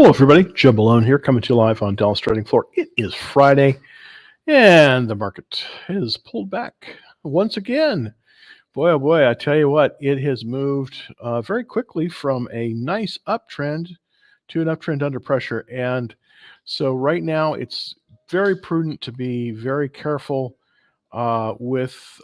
Hello, everybody. Joe Malone here, coming to you live on Dallas Trading Floor. It is Friday, and the market has pulled back once again. Boy, oh boy, I tell you what, it has moved very quickly from a nice uptrend to an uptrend under pressure. And so right now, it's very prudent to be very careful with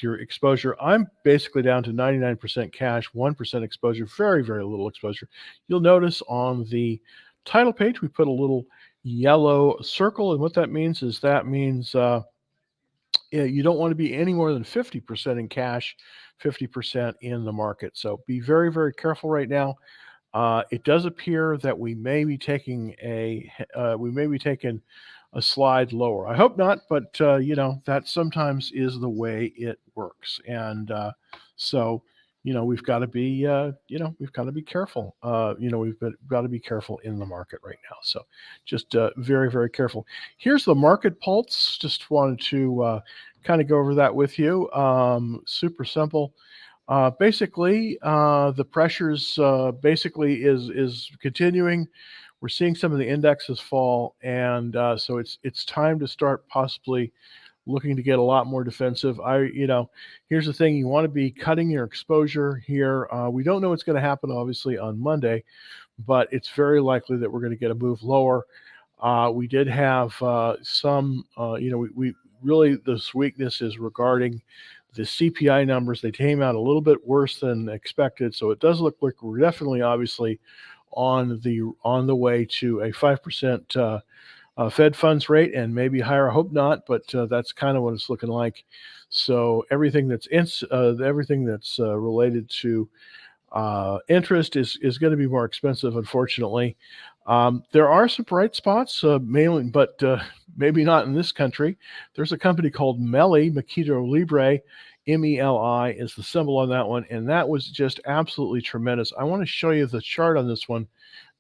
your exposure. I'm basically down to 99% cash, 1% exposure, very, very little exposure. You'll notice on the title page, we put a little yellow circle. And what that means is you don't want to be any more than 50% in cash, 50% in the market. So be very, very careful right now. It does appear that we may be taking a slide lower. I hope not, but that sometimes is the way it works. And so we've got to be careful. We've got to be careful in the market right now. So just very, very careful. Here's the market pulse. Just wanted to kind of go over that with you. Super simple. Basically, the pressures basically is continuing. We're seeing some of the indexes fall, and so it's time to start possibly looking to get a lot more defensive. Here's the thing: you want to be cutting your exposure here. We don't know what's going to happen, obviously, on Monday, but it's very likely that we're going to get a move lower. We did have some, we really, this weakness is regarding the CPI numbers. They came out a little bit worse than expected, so it does look like we're definitely, obviously, on the way to a 5% Fed funds rate and maybe higher. I hope not, but that's kind of what it's looking like. So everything that's related to interest is going to be more expensive, unfortunately. There are some bright spots, mainly, but maybe not in this country. There's a company called MELI, Mercado Libre, MELI is the symbol on that one, and that was just absolutely tremendous. I want to show you the chart on this one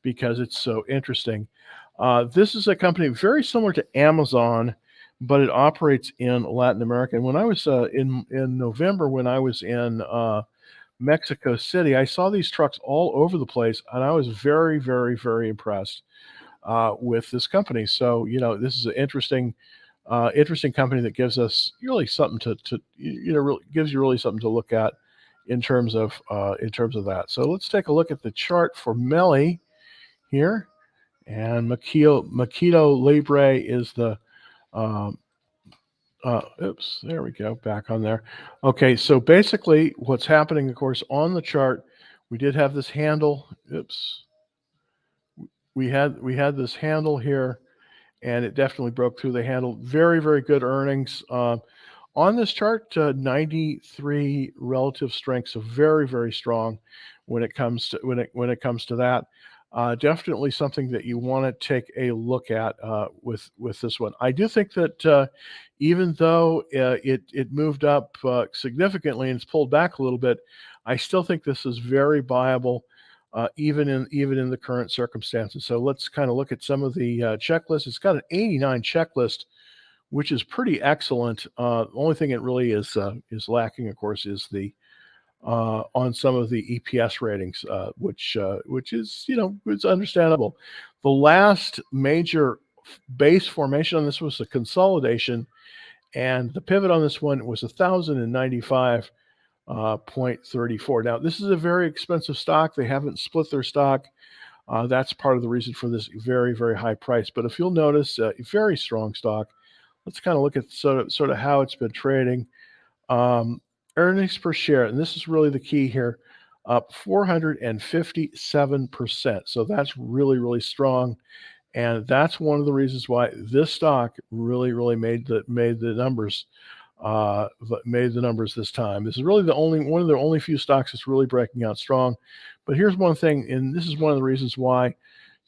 because it's so interesting. This is a company very similar to Amazon, but it operates in Latin America. And when I was in November, when I was in Mexico City, I saw these trucks all over the place, and I was very, very, very impressed with this company. So, this is an interesting company that gives us really something gives you really something to look at in terms of that. So let's take a look at the chart for MELI here, and Mercado Libre is the oops, there we go, back on there. Okay, so basically what's happening, of course, on the chart, we did have this handle. Oops. We had this handle here, and it definitely broke through the handle. Very, very good earnings. On this chart, 93 relative strength, so very, very strong when it comes to that. Definitely something that you want to take a look at with this one. I do think that even though it moved up significantly and it's pulled back a little bit, I still think this is very viable, even in the current circumstances. So let's kind of look at some of the checklists. It's got an 89 checklist, which is pretty excellent. The only thing it really is lacking, of course, is the on some of the EPS ratings, which is, it's understandable. The last major base formation on this was a consolidation, and the pivot on this one was 1,095.34. Now, this is a very expensive stock. They haven't split their stock. That's part of the reason for this very, very high price. But if you'll notice, a very strong stock. Let's kind of look at sort of how it's been trading. Earnings per share, and this is really the key here, up 457%. So that's really, really strong, and that's one of the reasons why this stock really, really made the numbers this time. This is really one of the only few stocks that's really breaking out strong. But here's one thing, and this is one of the reasons why,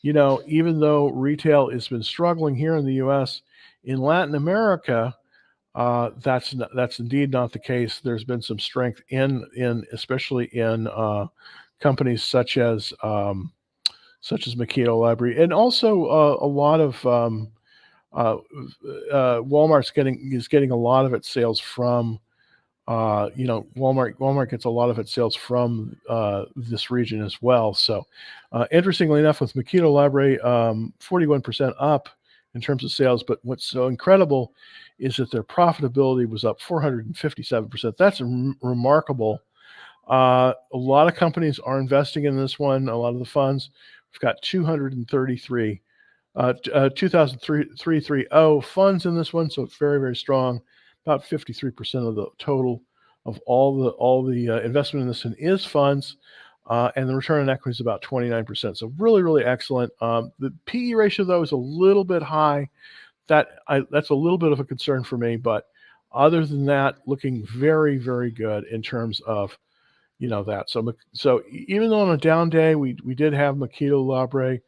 even though retail has been struggling here in the U.S., in Latin America, that's indeed not the case. There's been some strength especially in companies such as Mercado Libre, and also a lot of Walmart's getting a lot of its sales from Walmart gets a lot of its sales from this region as well. So, interestingly enough, with Makito Libre, 41% up in terms of sales. But what's so incredible is that their profitability was up 457%. That's remarkable. A lot of companies are investing in this one. A lot of the funds. We've got 2,330 funds in this one, so it's very, very strong. About 53% of the total of all the investment in this one is funds, and the return on equity is about 29%. So really, really excellent. The PE ratio though is a little bit high. That's a little bit of a concern for me, but other than that, looking very, very good in terms of that. So even though on a down day, we did have Makito Libre,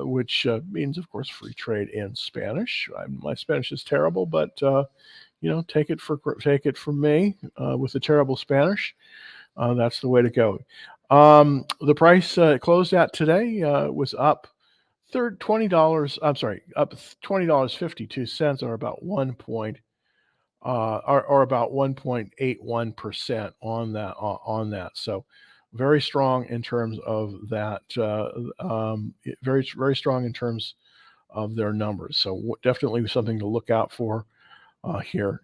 which means, of course, free trade in Spanish. My Spanish is terrible, but take it from me with the terrible Spanish. That's the way to go. The price closed at today was up $20. I'm sorry, up $20.52, or about 1.81% on that. So very strong in terms of that. Very, very strong in terms of their numbers. So definitely something to look out for here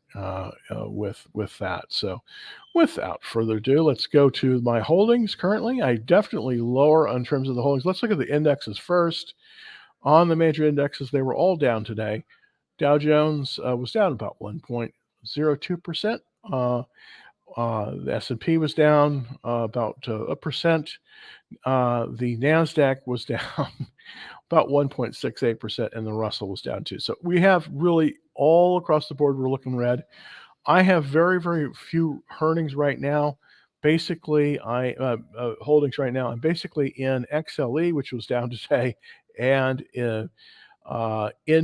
with that. So without further ado, let's go to my holdings currently. I definitely lower in terms of the holdings. Let's look at the indexes first. On the major indexes, they were all down today. Dow Jones was down about 1.02%. The S&P was down about 1%. The NASDAQ was down about 1.68%, and the Russell was down too. So we have really all across the board, we're looking red. I have very, very few earnings right now. Basically, holdings right now. I'm basically in XLE, which was down today, and in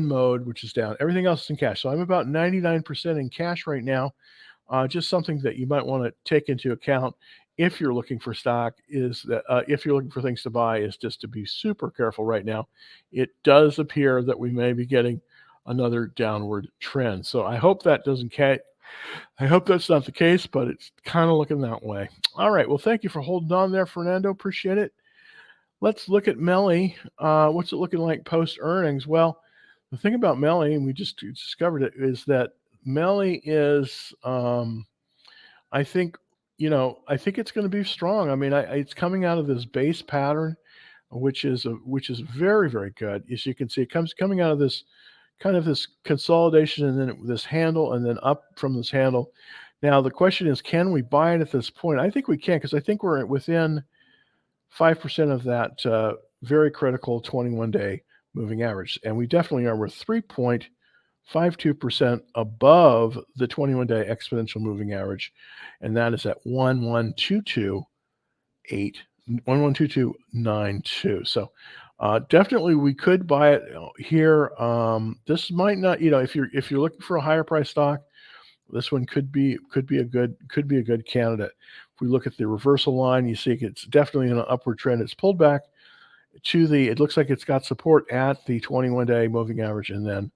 mode, which is down. Everything else is in cash. So I'm about 99% in cash right now. Just something that you might want to take into account if you're looking for stock is that if you're looking for things to buy, is just to be super careful right now. It does appear that we may be getting another downward trend. So I hope that I hope that's not the case, but it's kind of looking that way. All right. Well, thank you for holding on there, Fernando. Appreciate it. Let's look at Melly. What's it looking like post earnings? Well, the thing about Melly, and we just discovered it, is that Melly is, I think it's going to be strong. I mean, it's coming out of this base pattern, which is very, very good. As you can see, it coming out of this kind of this consolidation, and then this handle, and then up from this handle. Now the question is, can we buy it at this point? I think we can, because I think we're within 5% of that very critical 21-day moving average, and we definitely are. We're 3.52% above the 21-day exponential moving average, and that is at 1122.92. So definitely we could buy it here. This might not, if you're looking for a higher price stock, this one could be a good candidate. If we look at the reversal line, you see it's definitely in an upward trend. It's pulled back it looks like it's got support at the 21-day moving average, and then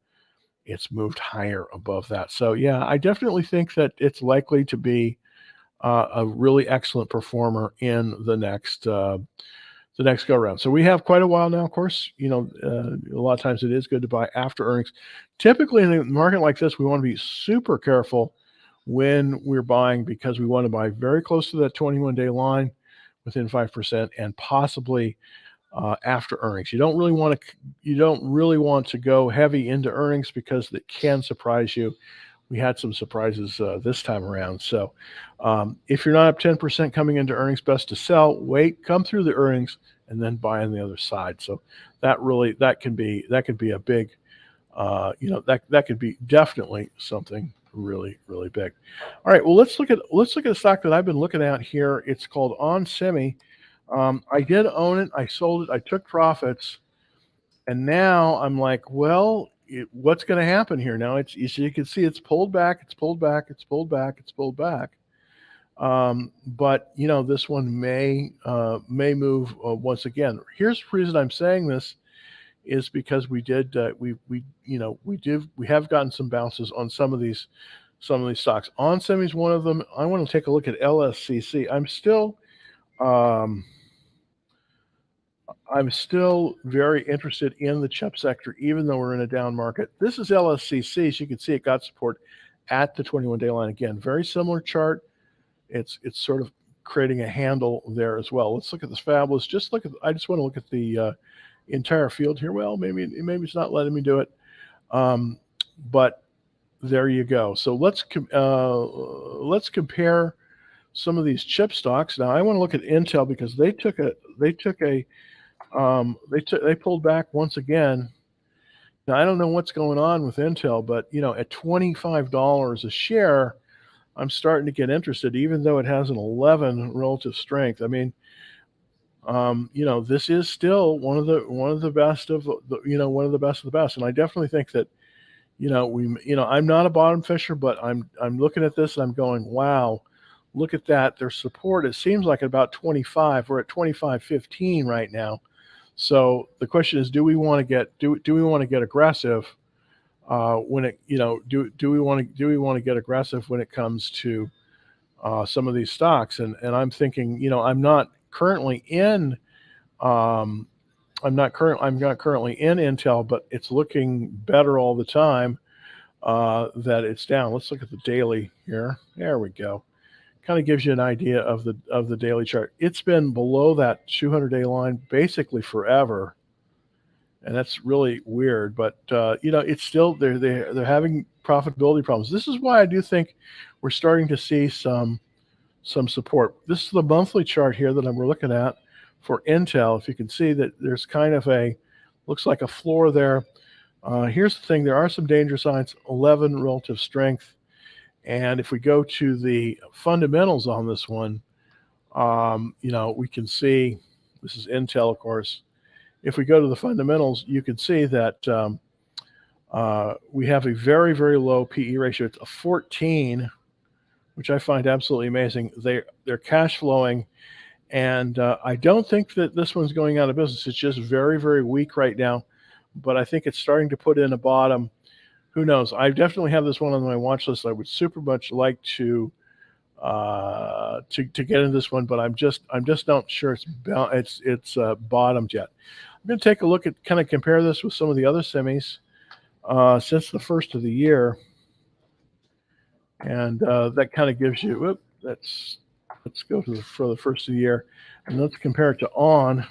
it's moved higher above that. So yeah, I definitely think that it's likely to be a really excellent performer in the next go around. So we have quite a while now. Of course, a lot of times it is good to buy after earnings. Typically in a market like this, we want to be super careful when we're buying, because we want to buy very close to that 21-day line, within 5%, and possibly after earnings. You don't really want to go heavy into earnings, because it can surprise you. We had some surprises this time around. So if you're not up 10% coming into earnings, best to sell, wait, come through the earnings, and then buy on the other side. So that can be a big, that could be definitely something really, really big. All right, well, let's look at a stock that I've been looking at here. It's called onsemi. I did own it. I sold it. I took profits, and now I'm like, well, what's going to happen here? Now you can see it's pulled back. But this one may move once again. Here's the reason I'm saying this, is because we have gotten some bounces on some of these some of these stocks. On Semi's one of them. I want to take a look at LSCC. Um, I'm still very interested in the chip sector, even though we're in a down market. This is LSCC. As you can see, it got support at the 21-day line. Again, very similar chart. It's sort of creating a handle there as well. Let's look at this fabulous. I just want to look at the entire field here. Well, maybe it's not letting me do it, but there you go. So let's compare some of these chip stocks. Now I want to look at Intel because they pulled back once again. Now I don't know what's going on with Intel, but at $25 a share, I'm starting to get interested, even though it has an 11 relative strength. I mean, this is still one of the best of the best, and I definitely think that I'm not a bottom fisher, but I'm looking at this and I'm going, wow, look at that. Their support, it seems like about 25. We're at 25.15 right now. So the question is, do we want to get aggressive when it do we want to get aggressive when it comes to some of these stocks? And I'm thinking, I'm not currently in Intel, but it's looking better all the time that it's down. Let's look at the daily here. There we go. Kind of gives you an idea of the daily chart. It's been below that 200-day line basically forever, and that's really weird. But it's still they're having profitability problems. This is why I do think we're starting to see some support. This is the monthly chart here that we're looking at for Intel. If you can see that there's kind of looks like a floor there. Here's the thing: there are some danger signs. 11 relative strength. And if we go to the fundamentals on this one, we can see, this is Intel, of course. If we go to the fundamentals, you can see that we have a very, very low PE ratio. It's a 14, which I find absolutely amazing. They're cash flowing, and I don't think that this one's going out of business. It's just very, very weak right now, but I think it's starting to put in a bottom. Who knows? I definitely have this one on my watch list. I would super much like to get into this one, but I'm just not sure it's bottomed yet. I'm going to take a look at kind of compare this with some of the other semis since the first of the year, and that kind of gives you. Let's go for the first of the year, and let's compare it to ON,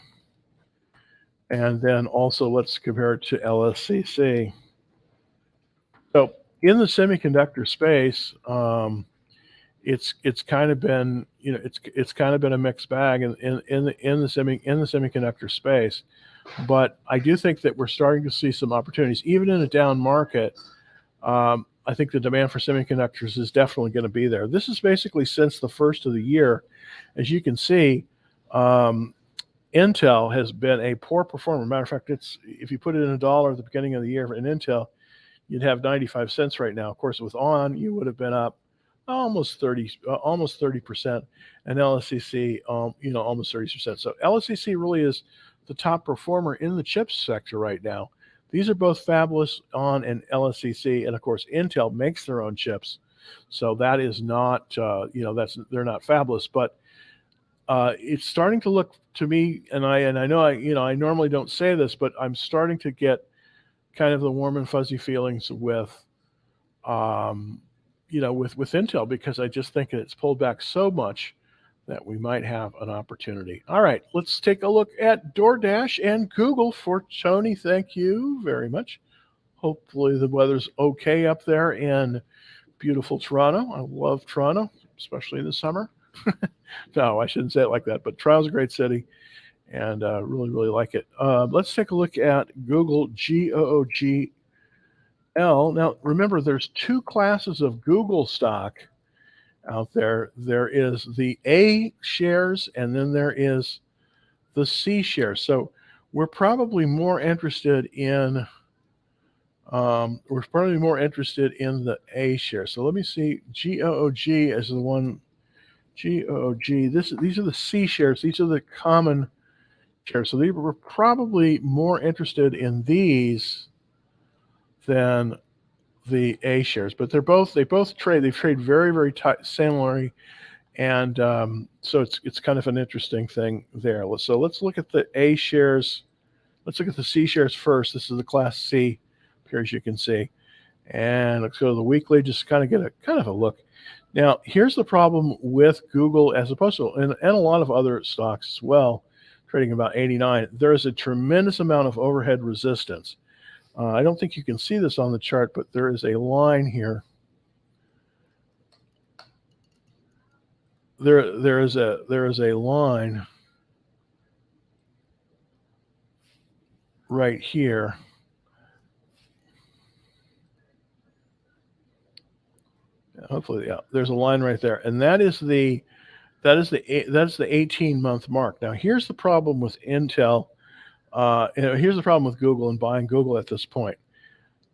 and then also let's compare it to LSCC. So in the semiconductor space, it's kind of been it's kind of been a mixed bag in the semiconductor space, but I do think that we're starting to see some opportunities even in a down market. I think the demand for semiconductors is definitely going to be there. This is basically since the first of the year. As you can see, Intel has been a poor performer. Matter of fact, if you put it in $1 at the beginning of the year in Intel, you'd have 95 cents right now. Of course, with ON, you would have been up almost 30%, and LSCC, almost 30%. So LSCC really is the top performer in the chips sector right now. These are both fabulous, ON and LSCC, and of course, Intel makes their own chips, so that is not, they're not fabulous, but it's starting to look to me, and I know I normally don't say this, but I'm starting to get kind of the warm and fuzzy feelings with Intel, because I just think it's pulled back so much that we might have an opportunity. All right, let's take a look at DoorDash and Google for Tony. Thank you very much. Hopefully the weather's okay up there in beautiful Toronto. I love Toronto, especially in the summer. No, I shouldn't say it like that, but Toronto's a great city, and really, really like it. Let's take a look at Google, GOOGL. Now, remember, there's two classes of Google stock out there. There is the A shares, and then there is the C shares. So we're probably more interested in the A share. So let me see. GOOG is the one. GOOG. These are the C shares. These are the common shares. So we're probably more interested in these than the A shares, but they both trade. They trade very very similarly, and so it's kind of an interesting thing there. So let's look at the A shares. Let's look at the C shares first. This is the Class C, here as you can see, and let's go to the weekly. Just kind of get a kind of a look. Now here's the problem with Google as opposed to and a lot of other stocks as well, trading about 89. There is a tremendous amount of overhead resistance. I don't think you can see this on the chart, but there is a line here. There is a line right here. Hopefully, yeah, there's a line right there, and that's the 18-month mark. Now, here's the problem with Intel. Here's the problem with Google and buying Google at this point.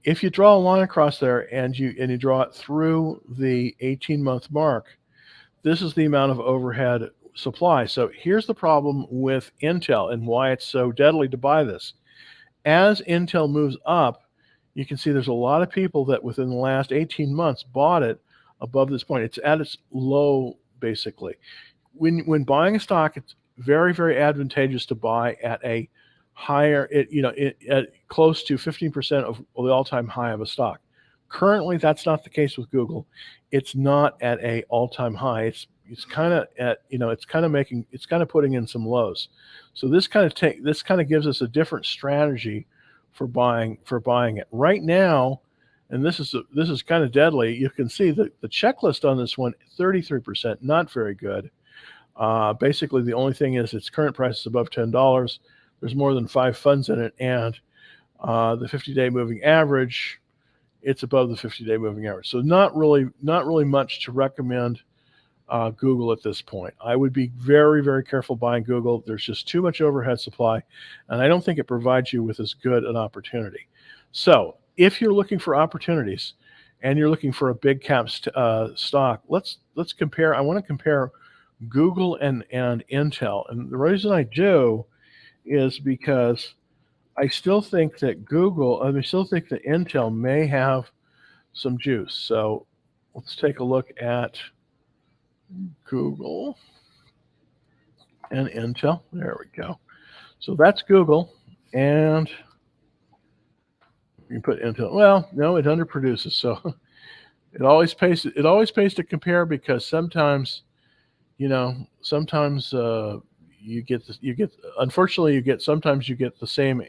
If you draw a line across there and you draw it through the 18-month mark, this is the amount of overhead supply. So here's the problem with Intel and why it's so deadly to buy this. As Intel moves up, you can see there's a lot of people that within the last 18 months bought it above this point. It's at its low, basically. When buying a stock, it's very, very advantageous to buy at a higher, at close to 15% of the all-time high of a stock. Currently, that's not the case with Google. It's not at a all-time high. It's kind of at, it's kind of putting in some lows. So this kind of gives us a different strategy for buying it right now. And this is kind of deadly. You can see the checklist on this one, 33%, not very good. Basically, the only thing is its current price is above $10. There's more than 5 funds in it, and the 50-day moving average, it's above the 50-day moving average. So not really much to recommend Google at this point. I would be very, very careful buying Google. There's just too much overhead supply, and I don't think it provides you with as good an opportunity. So if you're looking for opportunities and you're looking for a big cap stock, let's compare. I want to compare Google and Intel, and the reason I do is because I still think that Intel may have some juice. So let's take a look at Google and Intel. There we go. So that's Google, and you can put Intel. Well, no, it underproduces, so it always pays to compare, because sometimes you get the same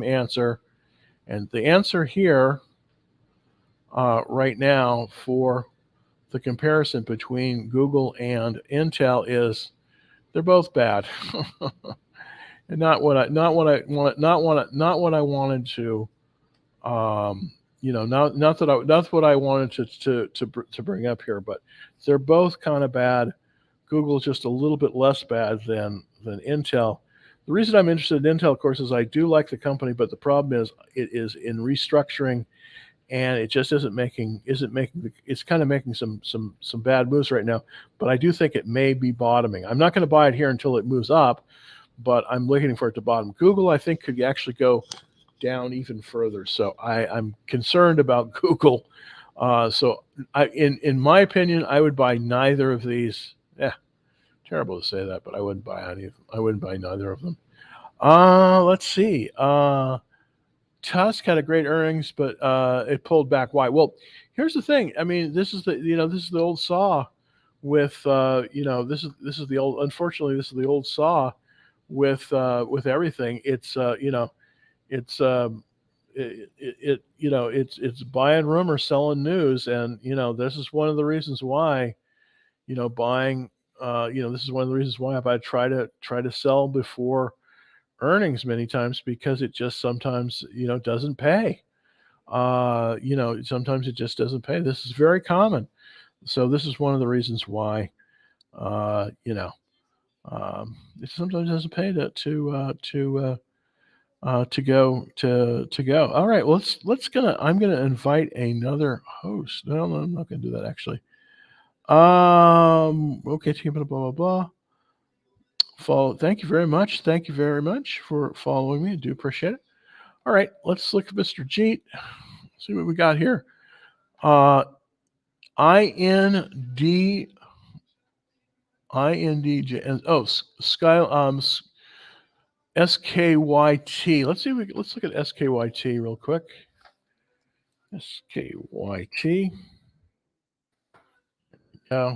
answer, and the answer here right now for the comparison between Google and Intel is they're both bad, and not what I wanted to. Not what I wanted to bring up here, but they're both kind of bad. Google's just a little bit less bad than Intel. The reason I'm interested in Intel, of course, is I do like the company, but the problem is it is in restructuring, and it just it's kind of making some bad moves right now. But I do think it may be bottoming. I'm not going to buy it here until it moves up, but I'm looking for it to bottom. Google, I think, could actually go down even further. So I'm concerned about Google. In my opinion, I would buy neither of these. Terrible to say that, but I wouldn't buy any of them. I wouldn't buy neither of them. Let's see. Tusk had a great earnings, but it pulled back. Why? Well, here's the thing. I mean, this is the old saw with unfortunately this is the old saw with everything. It's it's buying rumor, selling news, and this is one of the reasons why buying. This is one of the reasons why I try to sell before earnings many times, because it just sometimes doesn't pay. Sometimes it just doesn't pay. This is very common. So this is one of the reasons why it sometimes doesn't pay to go. All right, well, I'm gonna invite another host. No, I'm not gonna do that actually. Okay, blah blah blah. Follow. Thank you very much. Thank you very much for following me. I do appreciate it. All right, let's look at Mr. Jeet. See what we got here. Uh, IND INDJ oh, Sky SKYT. Let's look at SKYT real quick. SKYT. Yeah,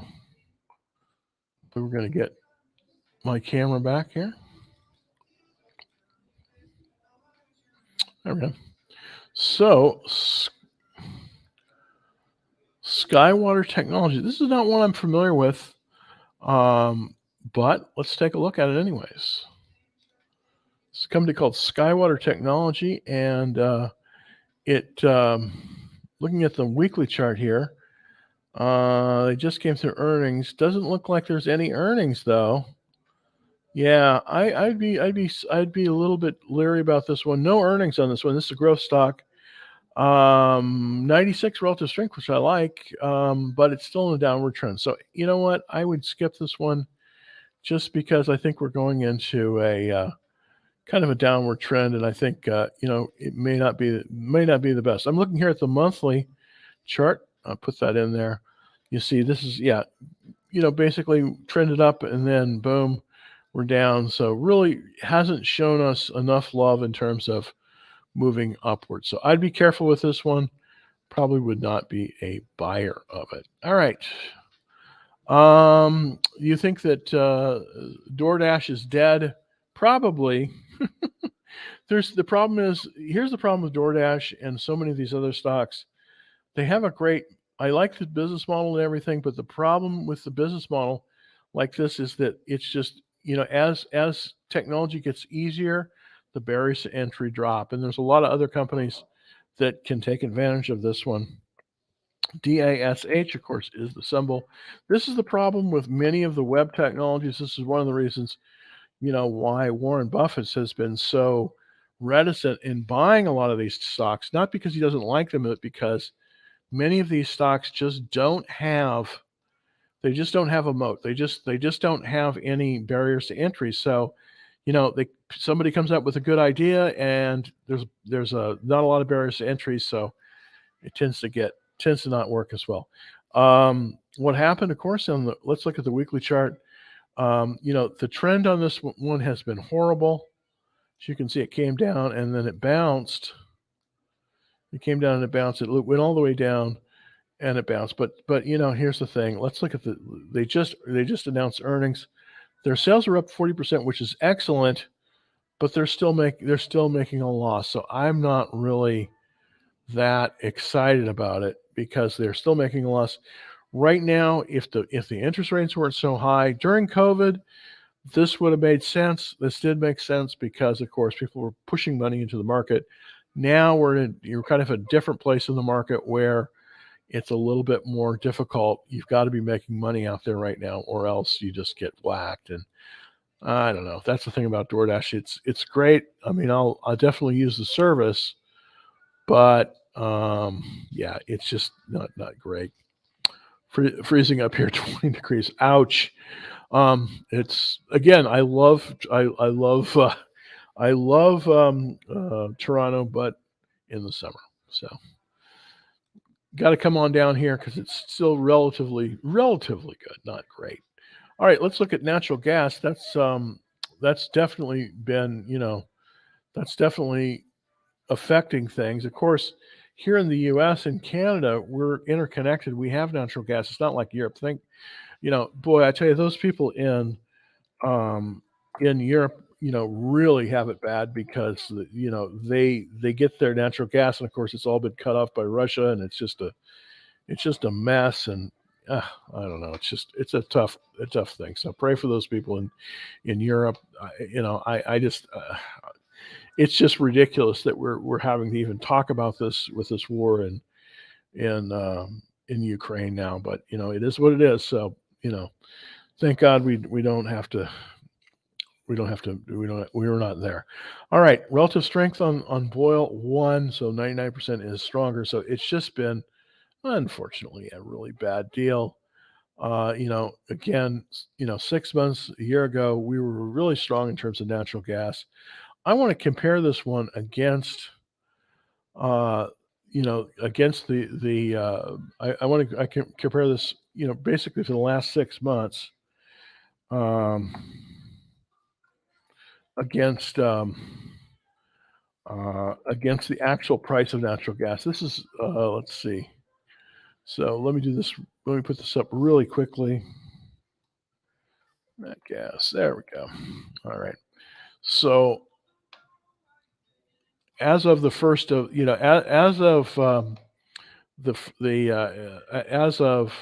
we're gonna get my camera back here. There we go. So Skywater Technology. This is not one I'm familiar with, um, but let's take a look at it anyways. It's a company called Skywater Technology, and it looking at the weekly chart here, they just came through earnings. Doesn't look like there's any earnings though. Yeah, I'd be a little bit leery about this one. No earnings on this one. This is a growth stock. 96 relative strength, which I like, but it's still in a downward trend. So you know what? I would skip this one just because I think we're going into a kind of a downward trend, and I think it may not be the best. I'm looking here at the monthly chart. I'll put that in there. You see, this is basically trended up and then boom, we're down. So really hasn't shown us enough love in terms of moving upward. So I'd be careful with this one. Probably would not be a buyer of it. All right. You think that DoorDash is dead? Probably. Here's the problem with DoorDash and so many of these other stocks. They have I like the business model and everything, but the problem with the business model like this is that it's just, as technology gets easier, the barriers to entry drop. And there's a lot of other companies that can take advantage of this one. DASH, of course, is the symbol. This is the problem with many of the web technologies. This is one of the reasons, why Warren Buffett has been so reticent in buying a lot of these stocks, not because he doesn't like them, but because many of these stocks just don't have a moat. They just don't have any barriers to entry. So, somebody comes up with a good idea and there's not a lot of barriers to entry, so it tends to not work as well. What happened, of course, let's look at the weekly chart. The trend on this one has been horrible. As you can see, it came down and then it bounced. It came down and it bounced. It went all the way down and it bounced. But here's the thing. Let's look at they just announced earnings. Their sales are up 40%, which is excellent, but they're still making a loss. So I'm not really that excited about it because they're still making a loss. Right now, if the interest rates weren't so high during COVID, this would have made sense. This did make sense because, of course, people were pushing money into the market. Now you're kind of a different place in the market where it's a little bit more difficult. You've got to be making money out there right now, or else you just get whacked. And I don't know. That's the thing about DoorDash. It's great. I mean, I'll definitely use the service, but yeah, it's just not great. Freezing up here, 20 degrees. Ouch. It's again. I love Toronto, but in the summer. So got to come on down here because it's still relatively good, not great. All right, let's look at natural gas. That's definitely been that's definitely affecting things. Of course, here in the U.S. and Canada, we're interconnected. We have natural gas. It's not like Europe. Boy, I tell you, those people in Europe, really have it bad because they get their natural gas, and of course, it's all been cut off by Russia, and it's just a mess. And I don't know. It's a tough thing. So pray for those people in Europe. I just it's just ridiculous that we're having to even talk about this with this war in Ukraine now. But it is what it is. So thank God we're not there. All right, relative strength on Boyle 1, so 99% is stronger. So it's just been, unfortunately, a really bad deal. Again, 6 months, a year ago, we were really strong in terms of natural gas. I want to compare this one against, uh, against I can compare this, basically for the last 6 months, um, against against the actual price of natural gas. This is, let's see. So let me do this. Let me put this up really quickly. Nat gas. There we go. All right. So as of the first of, as of as of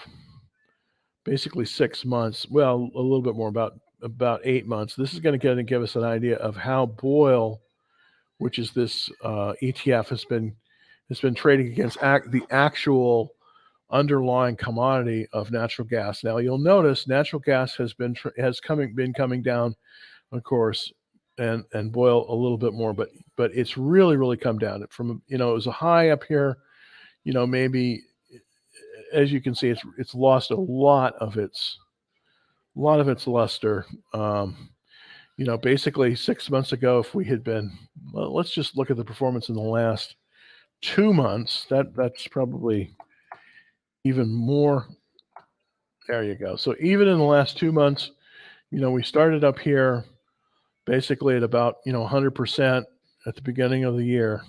basically 6 months, well, a little bit more, about 8 months. This is going to give us an idea of how Boyle, which is this ETF, has been trading against the actual underlying commodity of natural gas. Now you'll notice natural gas been coming down, of course, and Boyle a little bit more, but it's really come down from, it was a high up here, maybe, as you can see, it's lost a lot of its luster. Basically 6 months ago, if we had been, well, let's just look at the performance in the last 2 months. That's probably even more. There you go. So even in the last 2 months, we started up here basically at about 100% at the beginning of the year,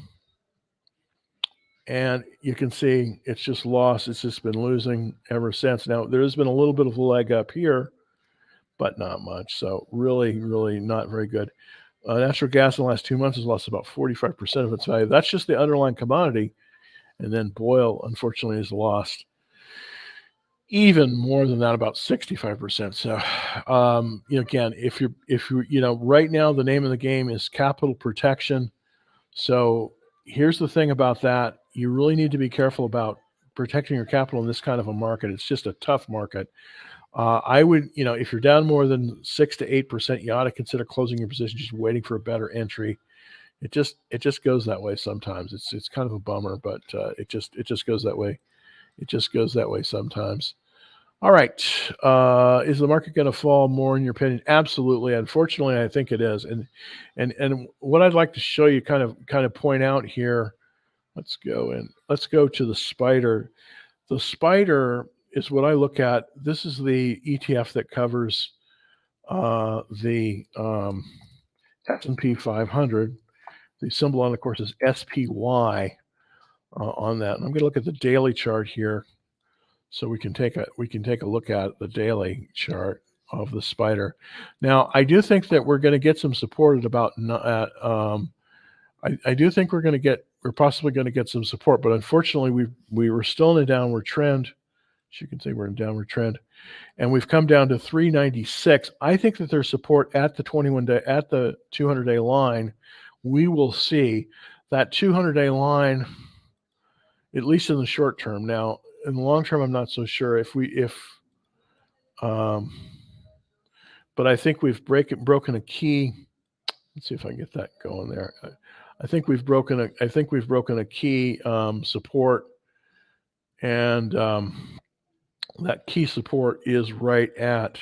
and you can see it's just lost. It's just been losing ever since. Now there has been a little bit of a leg up here, but not much. So really not very good. Natural gas in the last 2 months has lost about 45% of its value. That's just the underlying commodity. And then Boyle, unfortunately, has lost even more than that, about 65%. So, again, if you right now, the name of the game is capital protection. So here's the thing about that. You really need to be careful about protecting your capital in this kind of a market. It's just a tough market. I would, if you're down more than 6 to 8%, you ought to consider closing your position, just waiting for a better entry. It just goes that way sometimes. It's kind of a bummer, but it just goes that way. It just goes that way sometimes. All right. Is the market going to fall more, in your opinion? Absolutely. Unfortunately, I think it is. And what I'd like to show you, kind of point out here. Let's go to the spider. The spider is what I look at. This is the ETF that covers the S&P 500. The symbol on, of course, is SPY on that. And I'm going to look at the daily chart here, so we can take a look at the daily chart of the spider. Now, I do think that we're going to get some support at about. I do think we're possibly going to get some support, but unfortunately, we were still in a downward trend. As you can see, we're in a downward trend, and we've come down to 396. I think that there's support at the 200-day line. We will see that 200-day line, at least in the short term. Now, in the long term, I'm not so sure but I think we've broken a key. Let's see if I can get that going there. I think we've broken a key support, and that key support is right at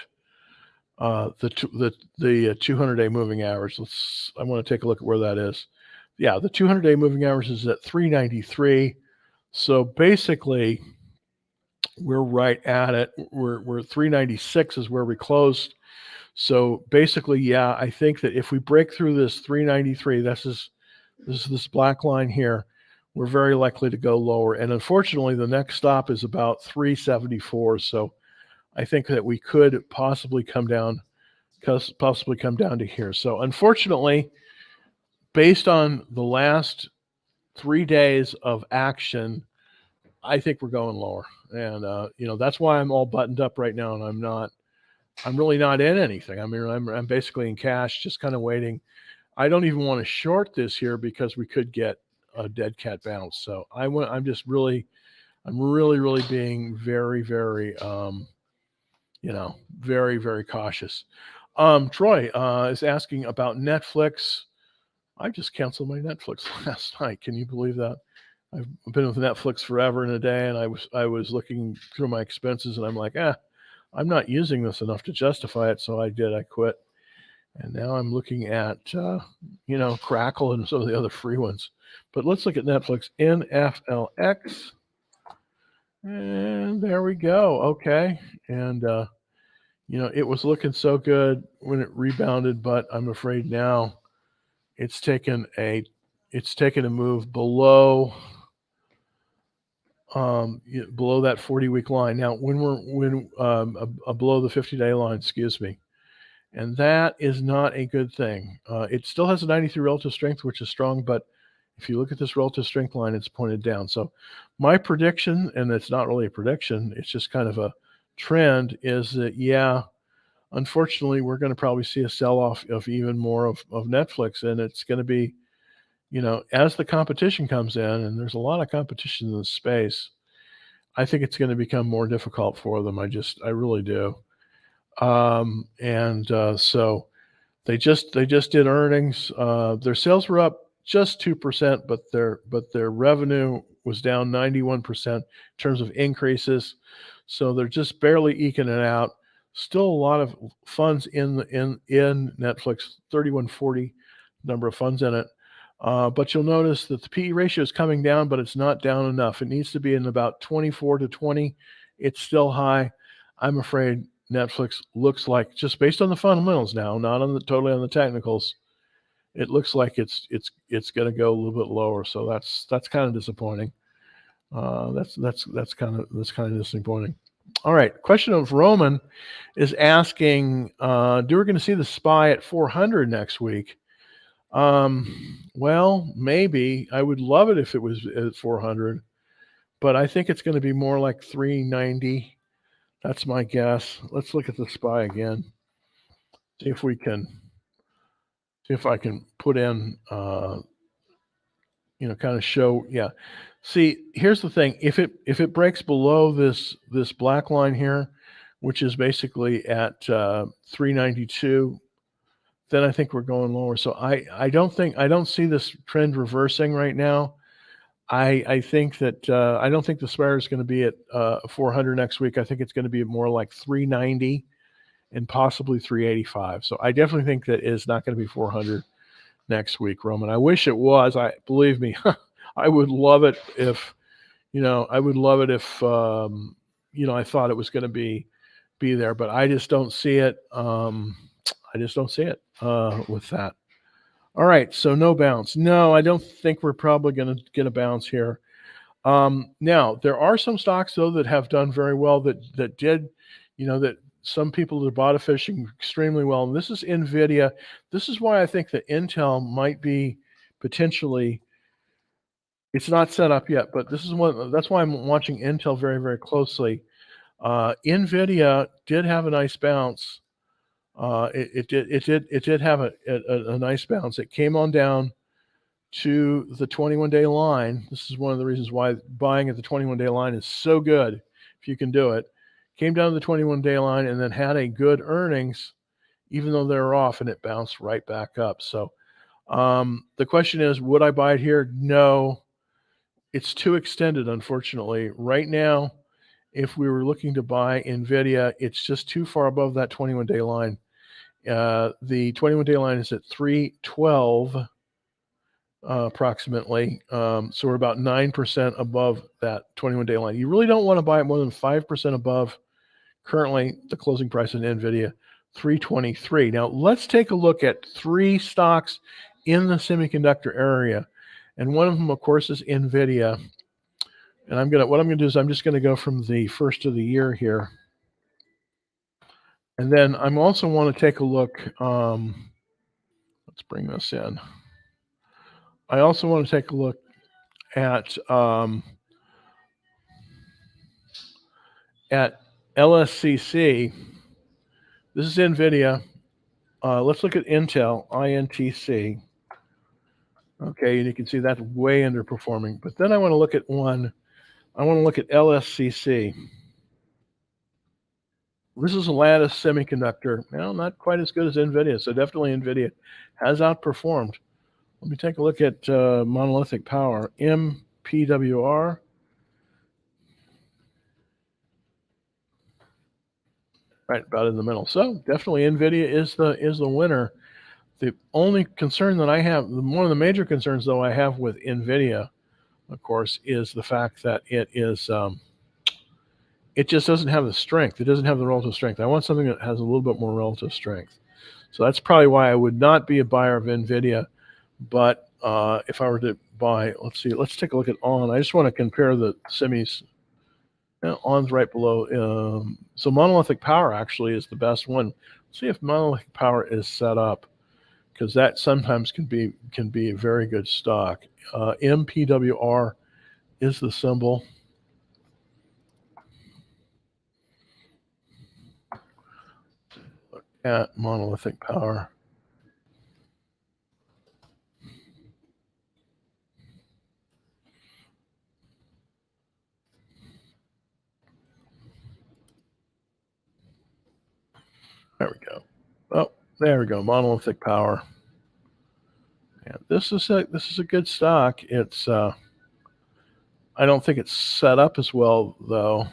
the 200-day moving average. I want to take a look at where that is. Yeah, the 200-day moving average is at 393. So basically, we're right at it. We're 396 is where we closed. So basically, yeah, I think that if we break through this 393, this is this black line here, we're very likely to go lower. And unfortunately, the next stop is about 374. So I think that we could possibly come down to here. So unfortunately, based on the last 3 days of action, I think we're going lower. And that's why I'm all buttoned up right now, and I'm really not in anything. I mean, I'm basically in cash, just kind of waiting. I don't even want to short this here because we could get a dead cat bounce. So I'm really being very, very, very, very cautious. Troy is asking about Netflix. I just canceled my Netflix last night. Can you believe that? I've been with Netflix forever and a day, and I was looking through my expenses, and I'm like, I'm not using this enough to justify it. So I did. I quit. And now I'm looking at, Crackle and some of the other free ones. But let's look at Netflix, NFLX. And there we go. Okay. And, it was looking so good when it rebounded, but I'm afraid now it's taken a move below below that 40-week line. Now, below the 50-day line, excuse me, and that is not a good thing. It still has a 93 relative strength, which is strong, but if you look at this relative strength line, it's pointed down. So my prediction, and it's not really a prediction, it's just kind of a trend, is that, yeah, unfortunately, we're going to probably see a sell-off of even more of Netflix, and it's going to be, as the competition comes in, and there's a lot of competition in this space, I think it's going to become more difficult for them. I really do. So they just did earnings. Their sales were up just 2%, but their revenue was down 91% in terms of increases. So they're just barely eking it out. Still a lot of funds in Netflix, 3140 number of funds in it. But you'll notice that the PE ratio is coming down, but it's not down enough. It needs to be in about 24 to 20. It's still high. I'm afraid Netflix looks like, just based on the fundamentals now, not totally on the technicals, it looks like it's going to go a little bit lower. So that's kind of disappointing. That's kind of disappointing. All right. Question of Roman is asking, do we going to see the SPY at 400 next week? Well, maybe. I would love it if it was at 400, but I think it's going to be more like 390. That's my guess. Let's look at the SPY again. See if I can put in, kind of show. Yeah. See, here's the thing. If it breaks below this black line here, which is basically at 392, then I think we're going lower. So I don't see this trend reversing right now. I think that I don't think the SPY is going to be at 400 next week. I think it's going to be more like 390 and possibly 385. So I definitely think that is not going to be 400 next week, Roman. I wish it was. Believe me, I would love it if I thought it was going to be there, but I just don't see it. I just don't see it with that. All right, so no bounce. No, I don't think we're probably going to get a bounce here. Now, there are some stocks, though, that have done very well that did, that some people that bought fishing extremely well. And this is NVIDIA. This is why I think that Intel might be potentially, it's not set up yet, but that's why I'm watching Intel very, very closely. NVIDIA did have a nice bounce. It did have a nice bounce. It came on down to the 21-day line. This is one of the reasons why buying at the 21-day line is so good if you can do it. Came down to the 21-day line and then had a good earnings, even though they're off, and it bounced right back up. So the question is, would I buy it here? No, it's too extended, unfortunately. Right now, if we were looking to buy NVIDIA, it's just too far above that 21-day line. The 21-day line is at 312 approximately. So we're about 9% above that 21-day line. You really don't want to buy it more than 5% above currently the closing price in NVIDIA, 323. Now let's take a look at 3 stocks in the semiconductor area. And one of them, of course, is NVIDIA. And what I'm going to do is I'm just going to go from the first of the year here. And then I'm also want to take a look. Let's bring this in. I also want to take a look at LSCC. This is NVIDIA. Let's look at Intel, INTC. Okay, and you can see that's way underperforming. But then I want to look at LSCC. This is a Lattice Semiconductor. Well, not quite as good as NVIDIA, so definitely NVIDIA has outperformed. Let me take a look at Monolithic Power, MPWR. Right about in the middle. So definitely NVIDIA is the winner. The only concern that I have, one of the major concerns though I have with NVIDIA, of course, is the fact that it just doesn't have the strength. It doesn't have the relative strength. I want something that has a little bit more relative strength. So that's probably why I would not be a buyer of NVIDIA. But if I were to buy, let's see, let's take a look at ON. I just want to compare the semis. ON's right below. So monolithic power actually is the best one. Let's see if monolithic power is set up, because that sometimes can be a very good stock. MPWR is the symbol. Look at monolithic power. There we go. Oh, there we go. Monolithic power. Yeah, this is a good stock. It's I don't think it's set up as well though.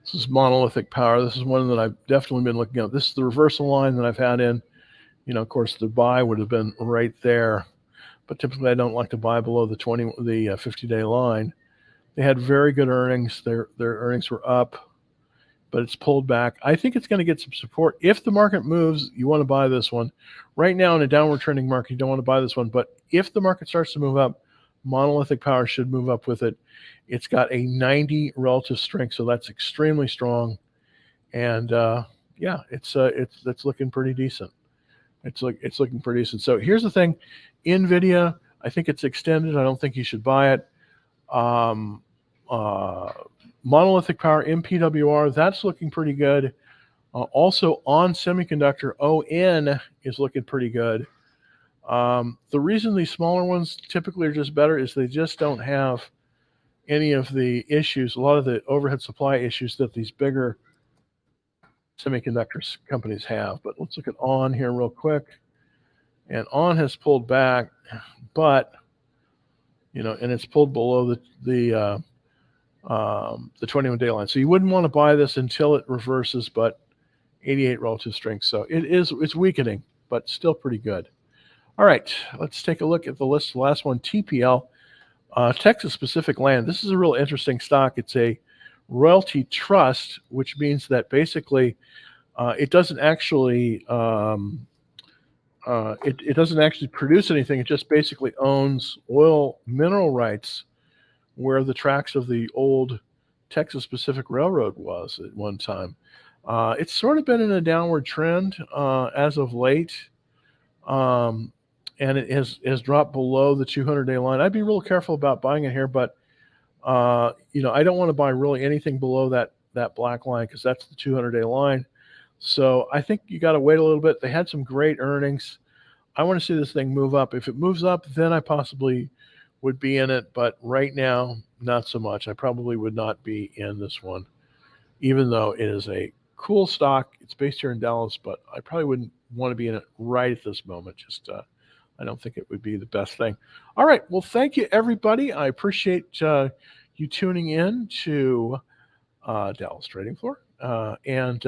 This is monolithic power. This is one that I've definitely been looking at. This is the reversal line that I've had in. Of course, the buy would have been right there, but typically I don't like to buy below the 50-day line. They had very good earnings. Their earnings were up, but it's pulled back. I think it's going to get some support. If the market moves, you want to buy this one. Right now in a downward trending market, you don't want to buy this one. But if the market starts to move up, monolithic power should move up with it. It's got a 90 relative strength, so that's extremely strong. And yeah, it's looking pretty decent. It's looking pretty decent. So here's the thing, NVIDIA, I think it's extended. I don't think you should buy it. Monolithic power, MPWR, that's looking pretty good. Also on semiconductor, ON is looking pretty good. The reason these smaller ones typically are just better is they just don't have any of the issues, a lot of the overhead supply issues that these bigger semiconductor companies have. But let's look at ON here real quick. And ON has pulled back, but and it's pulled below the 21-day line. So you wouldn't want to buy this until it reverses, but 88 relative strength. So it's weakening, but still pretty good. All right, let's take a look at the list. The last one, TPL, Texas Pacific Land. This is a real interesting stock. It's a royalty trust, which means that basically it doesn't actually it doesn't actually produce anything. It just basically owns oil mineral rights where the tracks of the old Texas Pacific Railroad was at one time. It's sort of been in a downward trend as of late, and it has dropped below the 200-day line. I'd be real careful about buying it here, but I don't want to buy really anything below that black line, because that's the 200-day line. So I think you got to wait a little bit. They had some great earnings. I want to see this thing move up. If it moves up, then I possibly would be in it, but right now, not so much. I probably would not be in this one, even though it is a cool stock. It's based here in Dallas, but I probably wouldn't want to be in it right at this moment. Just I don't think it would be the best thing. All right. Well, thank you, everybody. I appreciate you tuning in to Dallas Trading Floor. And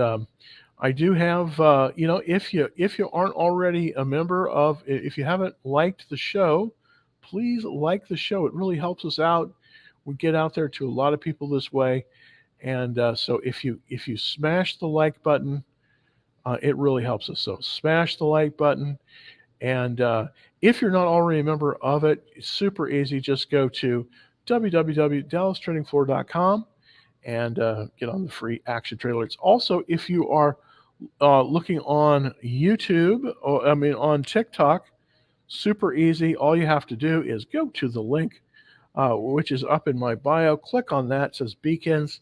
I do have, if you aren't already a member of, if you haven't liked the show, please like the show. It really helps us out. We get out there to a lot of people this way. And so if you smash the like button, it really helps us. So smash the like button. And if you're not already a member of it, it's super easy. Just go to www.dallastradingfloor.com and get on the free action trade alerts. Also, if you are looking on YouTube, on TikTok, super easy. All you have to do is go to the link, which is up in my bio. Click on that. It says Beacons,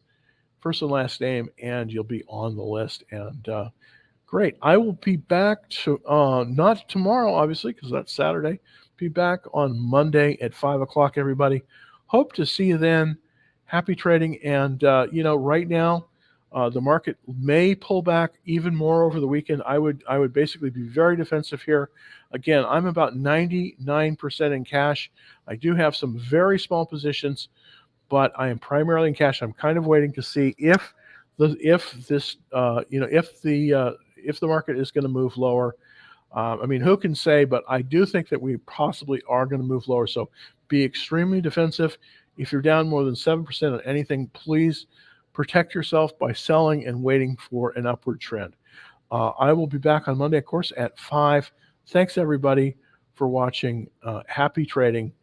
first and last name, and you'll be on the list. And great. I will be back to not tomorrow, obviously, because that's Saturday. Be back on Monday at 5 o'clock, everybody. Hope to see you then. Happy trading. And, right now, the market may pull back even more over the weekend. I would basically be very defensive here. Again, I'm about 99% in cash. I do have some very small positions, but I am primarily in cash. I'm kind of waiting to see if this, if the market is gonna move lower. I mean, who can say, but I do think that we possibly are gonna move lower, so be extremely defensive. If you're down more than 7% on anything, please protect yourself by selling and waiting for an upward trend. I will be back on Monday, of course, at 5. Thanks, everybody, for watching. Happy trading.